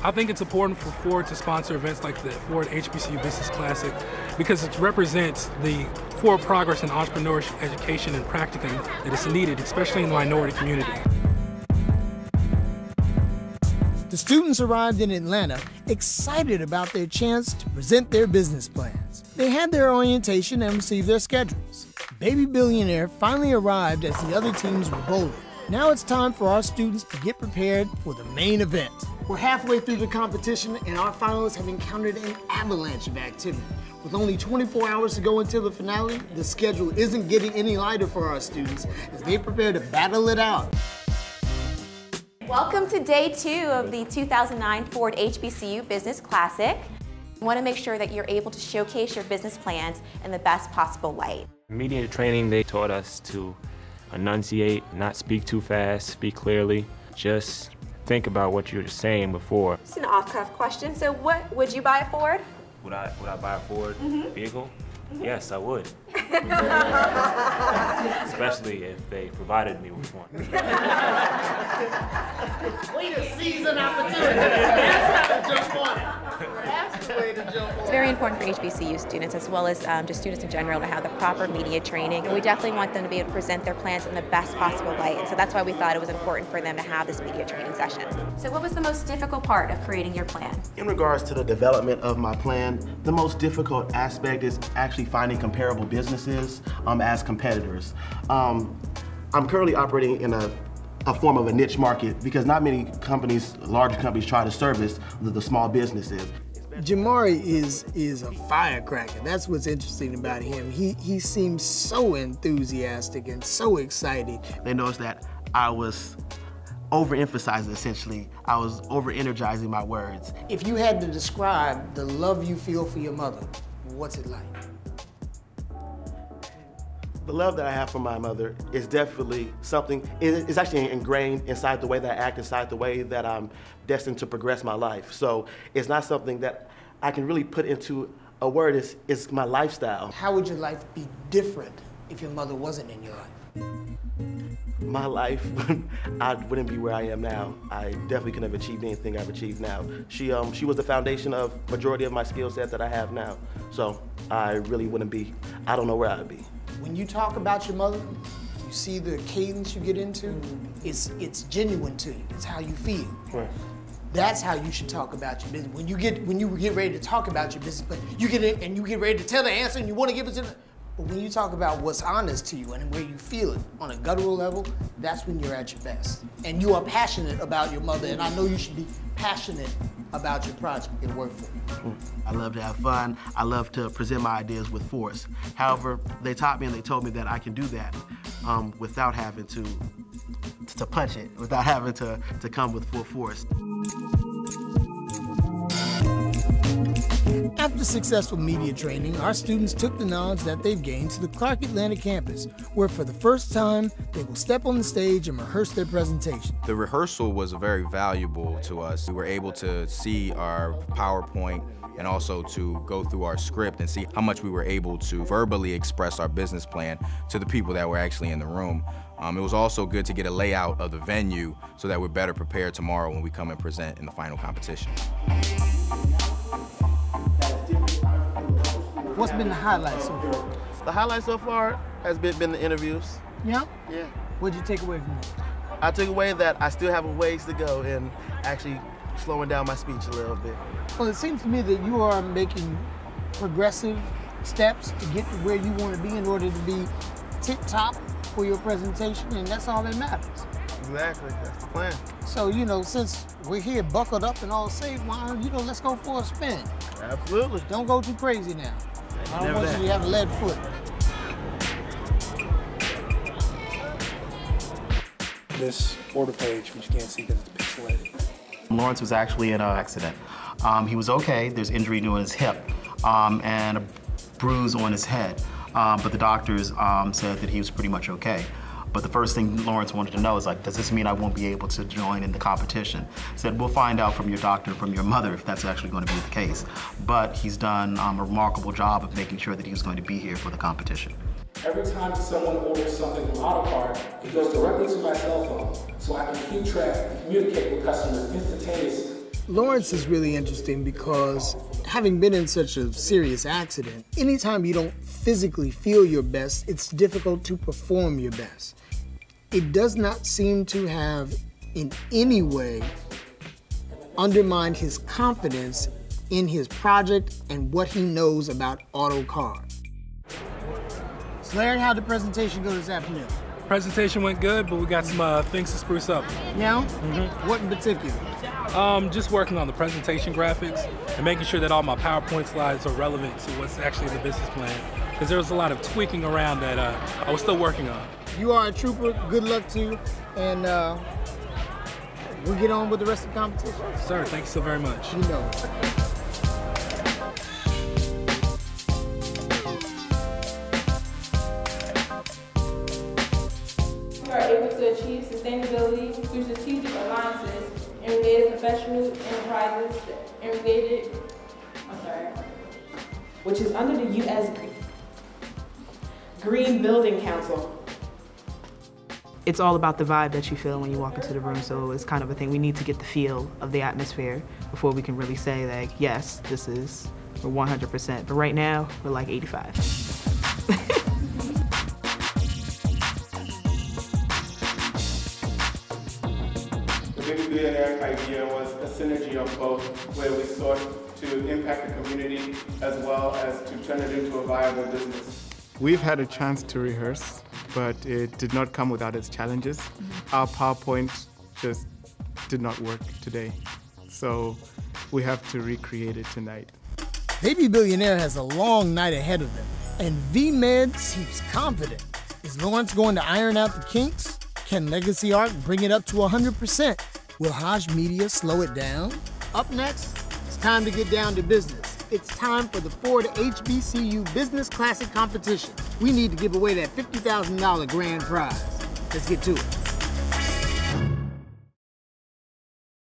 I think it's important for Ford to sponsor events like the Ford HBCU Business Classic because it represents the forward progress in entrepreneurship, education, and practicum that is needed, especially in the minority community. The students arrived in Atlanta excited about their chance to present their business plans. They had their orientation and received their schedules. Baby Billionaire finally arrived as the other teams were bowling. Now it's time for our students to get prepared for the main event. We're halfway through the competition and our finalists have encountered an avalanche of activity. With only 24 hours to go until the finale, the schedule isn't getting any lighter for our students as they prepare to battle it out. Welcome to day 2 of the 2009 Ford HBCU Business Classic. We want to make sure that you're able to showcase your business plans in the best possible light. Media training, they taught us to enunciate, not speak too fast, speak clearly. Just think about what you were saying before. It's an off-cuff question. So what would you buy a Ford? Would I buy a Ford vehicle? Yes, I would. Especially if they provided me with one. Way to seize an opportunity. That's how to jump on it. That's the way to jump on it. It's very important for HBCU students as well as just students in general to have the proper media training. And we definitely want them to be able to present their plans in the best possible light. And so that's why we thought it was important for them to have this media training session. So what was the most difficult part of creating your plan? In regards to the development of my plan, the most difficult aspect is actually finding comparable businesses as competitors. I'm currently operating in a form of a niche market because not many companies, larger companies, try to service the small businesses. Jamari is a firecracker. That's what's interesting about him. He seems so enthusiastic and so excited. They noticed that I was overemphasizing, essentially. I was over-energizing my words. If you had to describe the love you feel for your mother, what's it like? The love that I have for my mother is definitely something, it's actually ingrained inside the way that I act, inside the way that I'm destined to progress my life. So it's not something that I can really put into a word, it's my lifestyle. How would your life be different if your mother wasn't in your life? My life, I wouldn't be where I am now. I definitely couldn't have achieved anything I've achieved now. She was the foundation of majority of my skill set that I have now. So I really wouldn't be, I don't know where I'd be. When you talk about your mother, you see the cadence you get into, it's genuine to you. It's how you feel. Right. That's how you should talk about your business. When you get ready to talk about your business, but you get in and you get ready to tell the answer and you want to give it to them. But when you talk about what's honest to you and where you feel it on a guttural level, that's when you're at your best. And you are passionate about your mother, and I know you should be passionate about your project and work for you. I love to have fun. I love to present my ideas with force. However, they taught me and they told me that I can do that without having to punch it, without having to come with full force. After successful media training, our students took the knowledge that they've gained to the Clark Atlanta campus, where for the first time, they will step on the stage and rehearse their presentation. The rehearsal was very valuable to us. We were able to see our PowerPoint and also to go through our script and see how much we were able to verbally express our business plan to the people that were actually in the room. It was also good to get a layout of the venue so that we're better prepared tomorrow when we come and present in the final competition. What's been the highlight so far? The highlight so far has been the interviews. Yeah? Yeah. What'd you take away from that? I took away that I still have a ways to go in actually slowing down my speech a little bit. Well, it seems to me that you are making progressive steps to get to where you want to be in order to be tip-top for your presentation, and that's all that matters. Exactly, that's the plan. So, you know, since we're here buckled up and all safe, why don't, let's go for a spin. Absolutely. Don't go too crazy now. I don't want you to have a lead foot. This order page, which you can't see because it's pixelated. Lawrence was actually in an accident. He was okay. There's injury to his hip and a bruise on his head. But the doctors said that he was pretty much okay. But the first thing Lawrence wanted to know is, like, does this mean I won't be able to join in the competition? I said, we'll find out from your doctor and from your mother if that's actually going to be the case. But he's done a remarkable job of making sure that he was going to be here for the competition. Every time someone orders something from Autopart, it goes directly to my cell phone, so I can keep track and communicate with customers instantaneously. Lawrence is really interesting because having been in such a serious accident, anytime you don't physically feel your best, it's difficult to perform your best. It does not seem to have in any way undermined his confidence in his project and what he knows about auto cars. So Larry, how'd the presentation go this afternoon? Presentation went good, but we got some things to spruce up. Now? What in particular? Just working on the presentation graphics and making sure that all my PowerPoint slides are relevant to what's actually in the business plan. Because there was a lot of tweaking around that I was still working on. You are a trooper. Good luck to you. And we'll get on with the rest of the competition. Sir, thank you so very much. You know. We are able to achieve sustainability through strategic alliances and related professional enterprises and related, which is under the U.S. Green Building Council. It's all about the vibe that you feel when you walk into the room, so it's kind of a thing. We need to get the feel of the atmosphere before we can really say that, yes, we're 100%. But right now, we're like 85. The Baby Billionaire idea was a synergy of both, where we sought to impact the community as well as to turn it into a viable business. We've had a chance to rehearse, but it did not come without its challenges. Our PowerPoint just did not work today, so we have to recreate it tonight. Baby Billionaire has a long night ahead of them, and V-Med seems confident. Is Lawrence going to iron out the kinks? Can Legacy Art bring it up to 100%? Will Haj Media slow it down? Up next, it's time to get down to business. It's time for the Ford HBCU Business Classic Competition. We need to give away that $50,000 grand prize. Let's get to it.